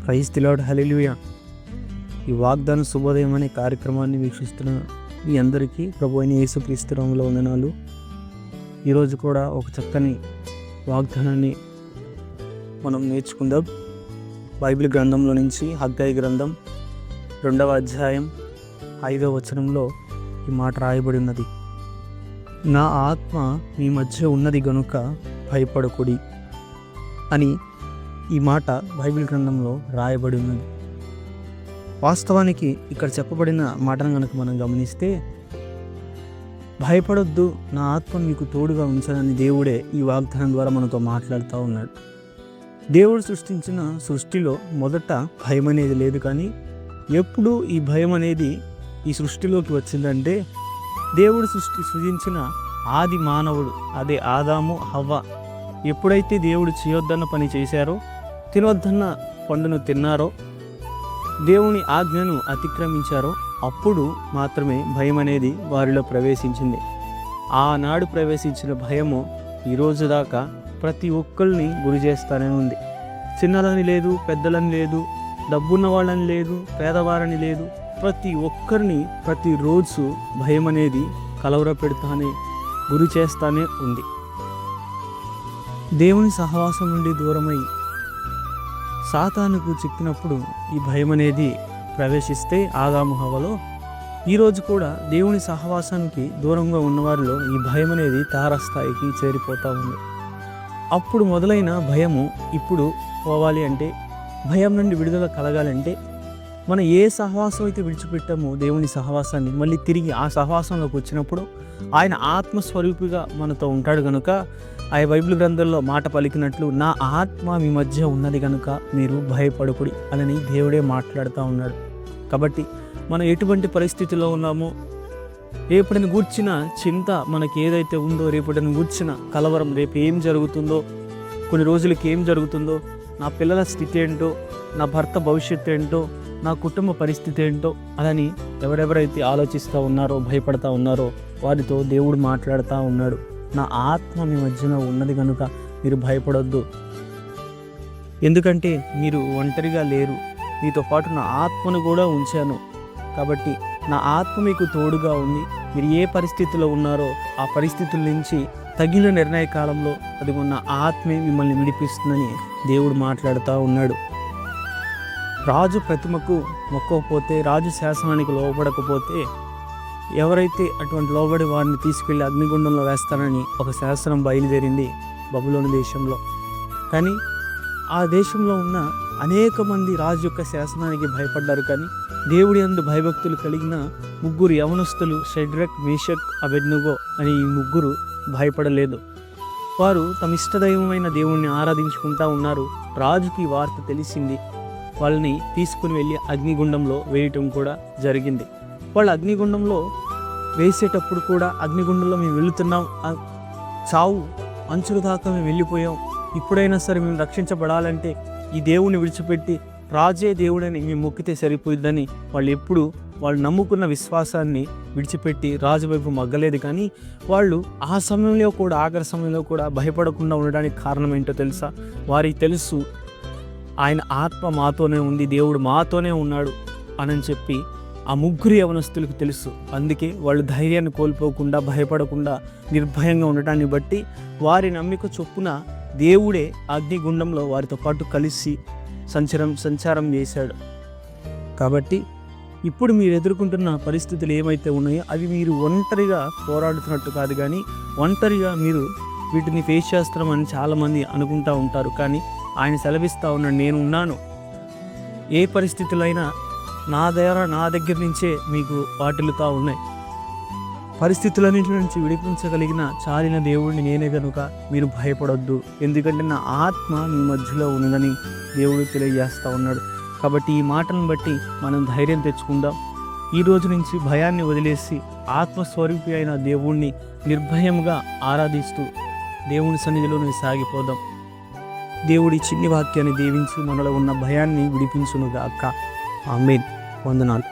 Praise the lord, హల్లెలూయా. ఈ వాగ్దాన శుభోదయం అనే కార్యక్రమాన్ని వీక్షిస్తున్న మీ అందరికీ ప్రభు అయిన యేసుక్రీస్తు నామములో వందనాలు. ఈరోజు కూడా ఒక చక్కని వాగ్దానాన్ని మనం నేర్చుకుందాం. బైబిల్ గ్రంథంలో నుంచి హగ్గయి గ్రంథం 2వ అధ్యాయం 5వ వచనంలో ఈ మాట రాయబడి ఉన్నది. నా ఆత్మ మీ మధ్య ఉన్నది గనుక భయపడకుడి అని ఈ మాట బైబిల్ గ్రంథంలో రాయబడి ఉన్నది. వాస్తవానికి ఇక్కడ చెప్పబడిన మాటను కనుక మనం గమనిస్తే, భయపడొద్దు, నా ఆత్మ మీకు తోడుగా ఉంచాలని దేవుడే ఈ వాగ్దానం ద్వారా మనతో మాట్లాడుతూ ఉన్నాడు. దేవుడు సృష్టించిన సృష్టిలో మొదట భయం అనేది లేదు, కానీ ఎప్పుడు ఈ భయం అనేది ఈ సృష్టిలోకి వచ్చిందంటే, దేవుడు సృజించిన ఆది మానవుడు, అదే ఆదాము హవ్వ, ఎప్పుడైతే దేవుడు చేయొద్దన్న పని చేశారో, తినొద్దన్న పండును తిన్నారో, దేవుని ఆజ్ఞను అతిక్రమించారో, అప్పుడు మాత్రమే భయం అనేది వారిలో ప్రవేశించింది. ఆనాడు ప్రవేశించిన భయము ఈరోజు దాకా ప్రతి ఒక్కరిని గురి చేస్తానే ఉంది. చిన్నలని లేదు, పెద్దలని లేదు, డబ్బున్న వాళ్ళని లేదు, పేదవారని లేదు, ప్రతి ఒక్కరిని ప్రతిరోజు భయం అనేది కలవర పెడతానే, గురి చేస్తానే ఉంది. దేవుని సహవాసం నుండి దూరమై సాతానుకు చిక్కినప్పుడు ఈ భయం అనేది ప్రవేశిస్తే ఆదాము హవ్వలో, ఈరోజు కూడా దేవుని సహవాసానికి దూరంగా ఉన్నవారిలో ఈ భయం అనేది తారస్థాయికి చేరిపోతూ ఉంది. అప్పుడు మొదలైన భయము ఇప్పుడు పోవాలి అంటే, భయం నుండి విడుదల కలగాలంటే, మనం ఏ సహవాసం అయితే విడిచిపెట్టామో దేవుని సహవాసాన్ని, మళ్ళీ తిరిగి ఆ సహవాసంలోకి వచ్చినప్పుడు ఆయన ఆత్మస్వరూపిగా మనతో ఉంటాడు కనుక, ఆ బైబిల్ గ్రంథంలో మాట పలికినట్లు, నా ఆత్మ మీ మధ్య ఉన్నది కనుక మీరు భయపడకుడి అని దేవుడే మాట్లాడుతూ ఉన్నాడు. కాబట్టి మనం ఎటువంటి పరిస్థితిలో ఉన్నామో, రేపటిని గూర్చిన చింత మనకి ఏదైతే ఉందో, రేపటిని గూర్చిన కలవరం, రేపు ఏం జరుగుతుందో, కొన్ని రోజులకి ఏం జరుగుతుందో, నా పిల్లల స్థితి ఏంటో, నా భర్త భవిష్యత్తు ఏంటో, నా కుటుంబ పరిస్థితి ఏంటో అని ఎవరెవరైతే ఆలోచిస్తూ ఉన్నారో, భయపడతా ఉన్నారో, వారితో దేవుడు మాట్లాడుతూ ఉన్నాడు. నా ఆత్మ మీ మధ్యన ఉన్నది కనుక మీరు భయపడొద్దు, ఎందుకంటే మీరు ఒంటరిగా లేరు, మీతో పాటు నా ఆత్మను కూడా ఉంచాను. కాబట్టి నా ఆత్మ మీకు తోడుగా ఉంది. మీరు ఏ పరిస్థితిలో ఉన్నారో ఆ పరిస్థితుల నుంచి తగిన నిర్ణయ కాలంలో అదిగో నా ఆత్మే మిమ్మల్ని విడిపిస్తుందని దేవుడు మాట్లాడుతూ ఉన్నాడు. రాజు ప్రతిమకు మొక్కకపోతే, రాజు శాసనానికి లోబడకపోతే, ఎవరైతే అటువంటి లోబడి వారిని తీసుకెళ్లి అగ్నిగుండంలో వేస్తారని ఒక శాసనం బయలుదేరింది బబులోను దేశంలో. కానీ ఆ దేశంలో ఉన్న అనేక మంది రాజు యొక్క శాసనానికి భయపడ్డారు. కానీ దేవుడి యందు భయభక్తులు కలిగిన 3 యవనస్తులు, షడ్రక్, మేషక్, అబెద్నెగో అని ఈ 3 భయపడలేదు. వారు తమ ఇష్టదైవమైన దేవుణ్ణి ఆరాధించుకుంటూ ఉన్నారు. రాజుకి వార్త తెలిసింది. వాళ్ళని తీసుకుని వెళ్ళి అగ్నిగుండంలో వేయటం కూడా జరిగింది. వాళ్ళు అగ్నిగుండంలో వేసేటప్పుడు కూడా, అగ్నిగుండంలో మేము వెళుతున్నాం, చావు అంచుల దాకా మేము వెళ్ళిపోయాం, ఇప్పుడైనా సరే మేము రక్షించబడాలంటే ఈ దేవుని విడిచిపెట్టి రాజే దేవుడని మేము మొక్కితే సరిపోయిద్దని వాళ్ళు నమ్ముకున్న విశ్వాసాన్ని విడిచిపెట్టి రాజు వైపు మగ్గలేదు. కానీ వాళ్ళు ఆ సమయంలో కూడా, ఆఖరి సమయంలో కూడా భయపడకుండా ఉండడానికి కారణం ఏంటో తెలుసా? వారికి తెలుసు, ఆయన ఆత్మ మాతోనే ఉంది, దేవుడు మాతోనే ఉన్నాడు అని చెప్పి ఆ 3 యవనస్తులకు తెలుసు. అందుకే వాళ్ళు ధైర్యాన్ని కోల్పోకుండా, భయపడకుండా, నిర్భయంగా ఉండటాన్ని బట్టి వారి నమ్మిక చొప్పున దేవుడే అగ్నిగుండంలో వారితో పాటు కలిసి సంచారం చేశాడు. కాబట్టి ఇప్పుడు మీరు ఎదుర్కొంటున్న పరిస్థితులు ఏమైతే ఉన్నాయో అవి మీరు ఒంటరిగా పోరాడుతున్నట్టు కాదు, కానీ ఒంటరిగా మీరు వీటిని ఫేస్ చేస్తున్నామని చాలామంది అనుకుంటూ ఉంటారు. కానీ ఆయన సెలవిస్తూ ఉన్నాడు, నేను ఉన్నాను. ఏ పరిస్థితులు అయినా నా దగ్గర నుంచే మీకు వాటిల్లుతూ ఉన్నాయి. పరిస్థితులన్నింటి నుంచి విడిపించగలిగిన చాలిన దేవుడిని నేనే కనుక మీరు భయపడొద్దు, ఎందుకంటే నా ఆత్మ మీ మధ్యలో ఉన్నదని దేవుడు తెలియజేస్తూ ఉన్నాడు. కాబట్టి ఈ మాటలను బట్టి మనం ధైర్యం తెచ్చుకుందాం. ఈ రోజు నుంచి భయాన్ని వదిలేసి ఆత్మస్వరూపి అయిన దేవుణ్ణి నిర్భయంగా ఆరాధిస్తూ దేవుని సన్నిధిలోనే సాగిపోదాం. దేవుడి చిన్ని వాక్యాన్ని దీవించి మనలో ఉన్న భయాన్ని విడిపించునుగాక. ఆమేన్. వందనాలు.